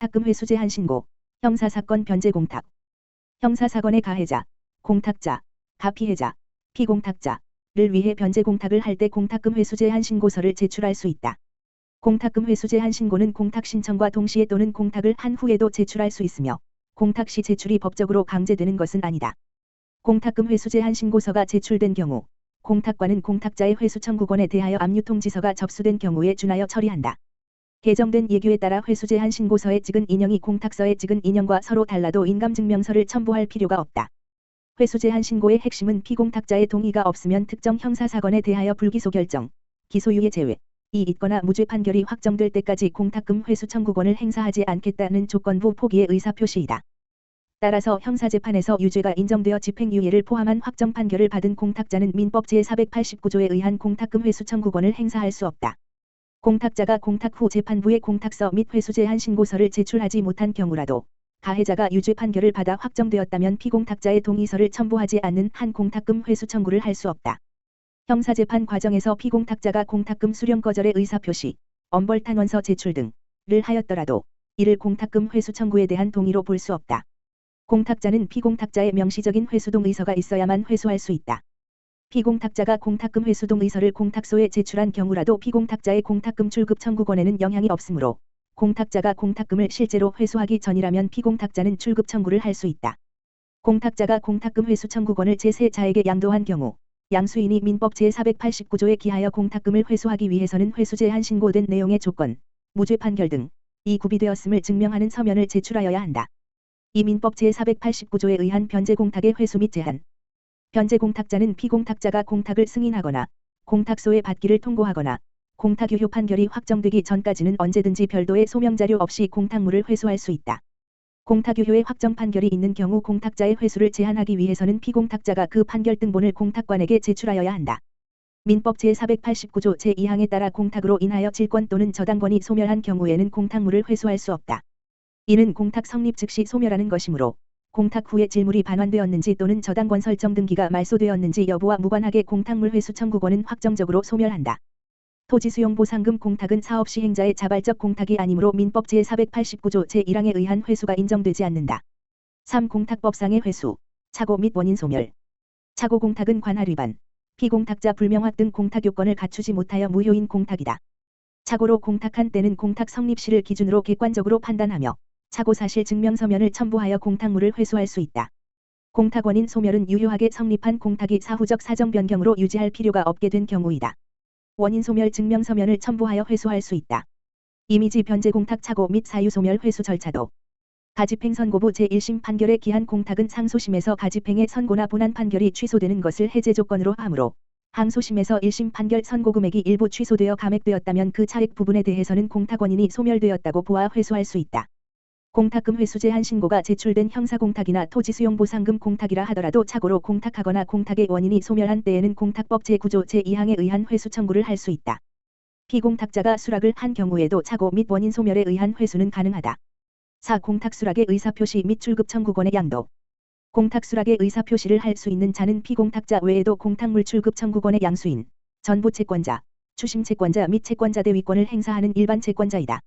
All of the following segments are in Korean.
공탁금 회수 제한 신고, 형사사건 변제 공탁. 형사사건의 가해자, 공탁자, 가피해자, 피공탁자를 위해 변제 공탁을 할 때 공탁금 회수 제한 신고서를 제출할 수 있다. 공탁금 회수 제한 신고는 공탁 신청과 동시에 또는 공탁을 한 후에도 제출할 수 있으며 공탁 시 제출이 법적으로 강제되는 것은 아니다. 공탁금 회수 제한 신고서가 제출된 경우 공탁관은 공탁자의 회수 청구권에 대하여 압류 통지서가 접수된 경우에 준하여 처리한다. 개정된 예규에 따라 회수 제한 신고서에 찍은 인형이 공탁서에 찍은 인형과 서로 달라도 인감증명서를 첨부할 필요가 없다. 회수 제한 신고의 핵심은 피공탁자의 동의가 없으면 특정 형사사건에 대하여 불기소 결정, 기소유예 제외, 이 있거나 무죄 판결이 확정될 때까지 공탁금 회수 청구권을 행사하지 않겠다는 조건부 포기의 의사표시이다. 따라서 형사재판에서 유죄가 인정되어 집행유예를 포함한 확정 판결을 받은 공탁자는 민법 제489조에 의한 공탁금 회수 청구권을 행사할 수 없다. 공탁자가 공탁 후 재판부에 공탁서 및 회수 제한 신고서를 제출하지 못한 경우라도 가해자가 유죄 판결을 받아 확정되었다면 피공탁자의 동의서를 첨부하지 않는 한 공탁금 회수 청구를 할 수 없다. 형사재판 과정에서 피공탁자가 공탁금 수령 거절의 의사표시, 엄벌탄원서 제출 등을 하였더라도 이를 공탁금 회수 청구에 대한 동의로 볼 수 없다. 공탁자는 피공탁자의 명시적인 회수동의서가 있어야만 회수할 수 있다. 피공탁자가 공탁금 회수동의서를 공탁소에 제출한 경우라도 피공탁자의 공탁금 출급 청구권에는 영향이 없으므로 공탁자가 공탁금을 실제로 회수하기 전이라면 피공탁자는 출급 청구를 할 수 있다. 공탁자가 공탁금 회수 청구권을 제3자에게 양도한 경우 양수인이 민법 제489조에 기하여 공탁금을 회수하기 위해서는 회수 제한 신고된 내용의 조건, 무죄 판결 등이 구비되었음을 증명하는 서면을 제출하여야 한다. 이 민법 제489조에 의한 변제 공탁의 회수 및 제한. 변제 공탁자는 피공탁자가 공탁을 승인하거나 공탁소에 받기를 통고하거나 공탁 유효 판결이 확정되기 전까지는 언제든지 별도의 소명자료 없이 공탁물을 회수할 수 있다. 공탁 유효의 확정 판결이 있는 경우 공탁자의 회수를 제한하기 위해서는 피공탁자가 그 판결 등본을 공탁관에게 제출하여야 한다. 민법 제489조 제2항에 따라 공탁으로 인하여 질권 또는 저당권이 소멸한 경우에는 공탁물을 회수할 수 없다. 이는 공탁 성립 즉시 소멸하는 것이므로 공탁 후에 질물이 반환되었는지 또는 저당권 설정 등기가 말소되었는지 여부와 무관하게 공탁물 회수 청구권은 확정적으로 소멸한다. 토지수용보상금 공탁은 사업시행자의 자발적 공탁이 아니므로 민법 제489조 제1항에 의한 회수가 인정되지 않는다. 3. 공탁법상의 회수, 착오 및 원인 소멸. 착오 공탁은 관할 위반, 피공탁자 불명확 등 공탁 요건을 갖추지 못하여 무효인 공탁이다. 착오로 공탁한 때는 공탁 성립시를 기준으로 객관적으로 판단하며 착오 사실 증명서면을 첨부하여 공탁물을 회수할 수 있다. 공탁 원인 소멸은 유효하게 성립한 공탁이 사후적 사정 변경으로 유지할 필요가 없게 된 경우이다. 원인 소멸 증명서면을 첨부하여 회수할 수 있다. 이미지 변제 공탁 착오 및 사유 소멸 회수 절차도 가집행 선고부 제1심 판결의 기한 공탁은 상소심에서 가집행의 선고나 본안 판결이 취소되는 것을 해제 조건으로 하므로 항소심에서 1심 판결 선고 금액이 일부 취소되어 감액되었다면 그 차액 부분에 대해서는 공탁 원인이 소멸되었다고 보아 회수할 수 있다. 공탁금 회수 제한 신고가 제출된 형사공탁이나 토지수용보상금 공탁이라 하더라도 착오로 공탁하거나 공탁의 원인이 소멸한 때에는 공탁법 제9조 제2항에 의한 회수 청구를 할 수 있다. 피공탁자가 수락을 한 경우에도 착오 및 원인 소멸에 의한 회수는 가능하다. 4. 공탁 수락의 의사표시 및 출급 청구권의 양도. 공탁 수락의 의사표시를 할 수 있는 자는 피공탁자 외에도 공탁물 출급 청구권의 양수인, 전부 채권자, 추심 채권자 및 채권자 대위권을 행사하는 일반 채권자이다.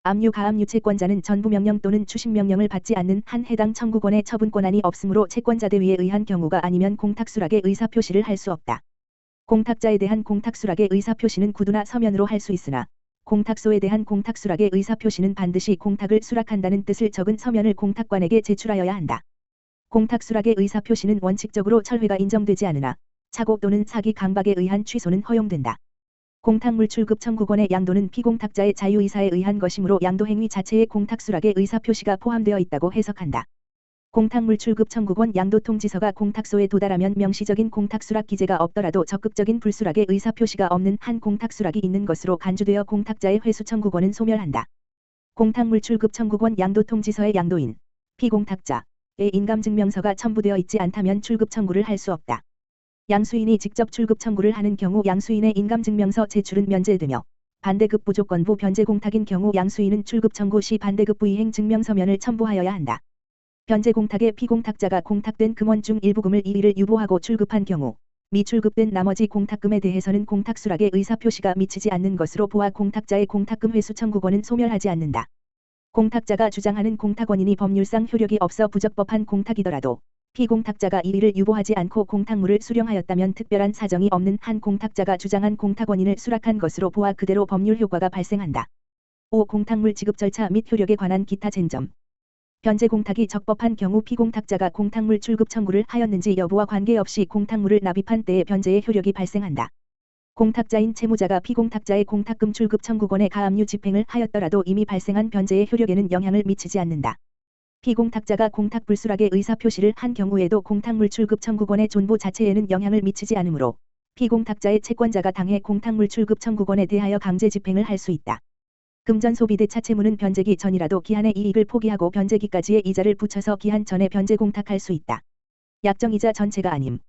압류 가압류 채권자는 전부 명령 또는 추심 명령을 받지 않는 한 해당 청구권의 처분 권한이 없으므로 채권자 대위에 의한 경우가 아니면 공탁 수락의 의사표시를 할 수 없다. 공탁자에 대한 공탁 수락의 의사표시는 구두나 서면으로 할 수 있으나 공탁소에 대한 공탁 수락의 의사표시는 반드시 공탁을 수락한다는 뜻을 적은 서면을 공탁관에게 제출하여야 한다. 공탁 수락의 의사표시는 원칙적으로 철회가 인정되지 않으나 착오 또는 사기 강박에 의한 취소는 허용된다. 공탁물 출급 청구권의 양도는 피공탁자의 자유의사에 의한 것이므로 양도행위 자체에 공탁 수락의 의사표시가 포함되어 있다고 해석한다. 공탁물 출급 청구권 양도통지서가 공탁소에 도달하면 명시적인 공탁 수락 기재가 없더라도 적극적인 불수락의 의사표시가 없는 한 공탁 수락이 있는 것으로 간주되어 공탁자의 회수 청구권은 소멸한다. 공탁물 출급 청구권 양도통지서의 양도인, 피공탁자의 인감증명서가 첨부되어 있지 않다면 출급 청구를 할 수 없다. 양수인이 직접 출급 청구를 하는 경우 양수인의 인감증명서 제출은 면제되며 반대급 부조건부 변제 공탁인 경우 양수인은 출급 청구 시 반대급 부이행 증명서면을 첨부하여야 한다. 변제 공탁의 피공탁자가 공탁된 금원 중 일부금을 이의를 유보하고 출급한 경우 미출급된 나머지 공탁금에 대해서는 공탁 수락의 의사표시가 미치지 않는 것으로 보아 공탁자의 공탁금 회수 청구권은 소멸하지 않는다. 공탁자가 주장하는 공탁 원인이 법률상 효력이 없어 부적법한 공탁이더라도 피공탁자가 이의를 유보하지 않고 공탁물을 수령하였다면 특별한 사정이 없는 한 공탁자가 주장한 공탁 원인을 수락한 것으로 보아 그대로 법률 효과가 발생한다. 5. 공탁물 지급 절차 및 효력에 관한 기타 쟁점. 변제 공탁이 적법한 경우 피공탁자가 공탁물 출급 청구를 하였는지 여부와 관계없이 공탁물을 납입한 때에 변제의 효력이 발생한다. 공탁자인 채무자가 피공탁자의 공탁금 출급 청구권의 가압류 집행을 하였더라도 이미 발생한 변제의 효력에는 영향을 미치지 않는다. 피공탁자가 공탁 불수락의 의사표시를 한 경우에도 공탁물 출급 청구권의 존보 자체에는 영향을 미치지 않으므로 피공탁자의 채권자가 당해 공탁물 출급 청구권에 대하여 강제 집행을 할 수 있다. 금전 소비대차 채무는 변제기 전이라도 기한의 이익을 포기하고 변제기까지의 이자를 붙여서 기한 전에 변제 공탁할 수 있다. 약정이자 전체가 아님.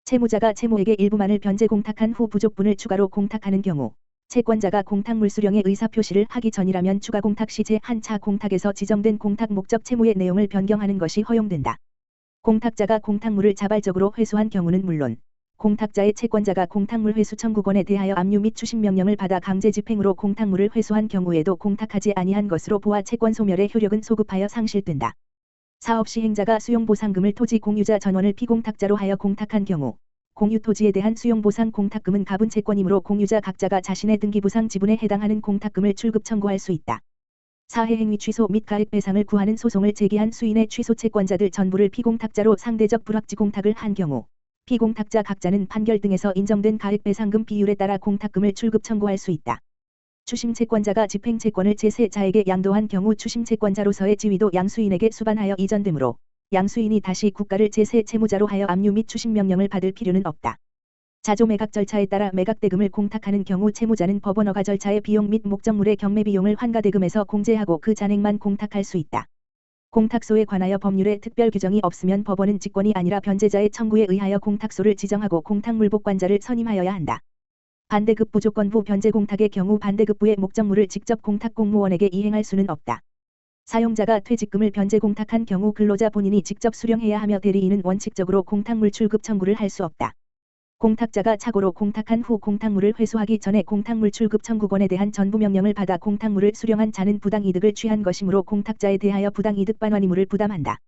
채무자가 채무액의 일부만을 변제 공탁한 후 부족분을 추가로 공탁하는 경우 채권자가 공탁물 수령의 의사표시를 하기 전이라면 추가 공탁 시 제1차 공탁에서 지정된 공탁 목적 채무의 내용을 변경하는 것이 허용된다. 공탁자가 공탁물을 자발적으로 회수한 경우는 물론 공탁자의 채권자가 공탁물 회수 청구권에 대하여 압류 및 추심명령을 받아 강제 집행으로 공탁물을 회수한 경우에도 공탁하지 아니한 것으로 보아 채권 소멸의 효력은 소급하여 상실된다. 사업시행자가 수용보상금을 토지 공유자 전원을 피공탁자로 하여 공탁한 경우 공유 토지에 대한 수용보상 공탁금은 가분 채권이므로 공유자 각자가 자신의 등기부상 지분에 해당하는 공탁금을 출급 청구할 수 있다. 사회행위 취소 및 가액 배상을 구하는 소송을 제기한 수인의 취소 채권자들 전부를 피공탁자로 상대적 불확지 공탁을 한 경우 피공탁자 각자는 판결 등에서 인정된 가액 배상금 비율에 따라 공탁금을 출급 청구할 수 있다. 추심채권자가 집행채권을 제3자에게 양도한 경우 추심채권자로서의 지위도 양수인에게 수반하여 이전되므로 양수인이 다시 국가를 제3채무자로 하여 압류 및 추심명령을 받을 필요는 없다. 자조 매각 절차에 따라 매각대금을 공탁하는 경우 채무자는 법원 허가 절차의 비용 및 목적물의 경매비용을 환가대금에서 공제하고 그 잔액만 공탁할 수 있다. 공탁소에 관하여 법률에 특별 규정이 없으면 법원은 직권이 아니라 변제자의 청구에 의하여 공탁소를 지정하고 공탁물복관자를 선임하여야 한다. 반대급 부조건부 변제 공탁의 경우 반대급부의 목적물을 직접 공탁 공무원에게 이행할 수는 없다. 사용자가 퇴직금을 변제 공탁한 경우 근로자 본인이 직접 수령해야 하며 대리인은 원칙적으로 공탁물 출급 청구를 할 수 없다. 공탁자가 착오로 공탁한 후 공탁물을 회수하기 전에 공탁물 출급 청구권에 대한 전부 명령을 받아 공탁물을 수령한 자는 부당이득을 취한 것이므로 공탁자에 대하여 부당이득 반환 의무를 부담한다.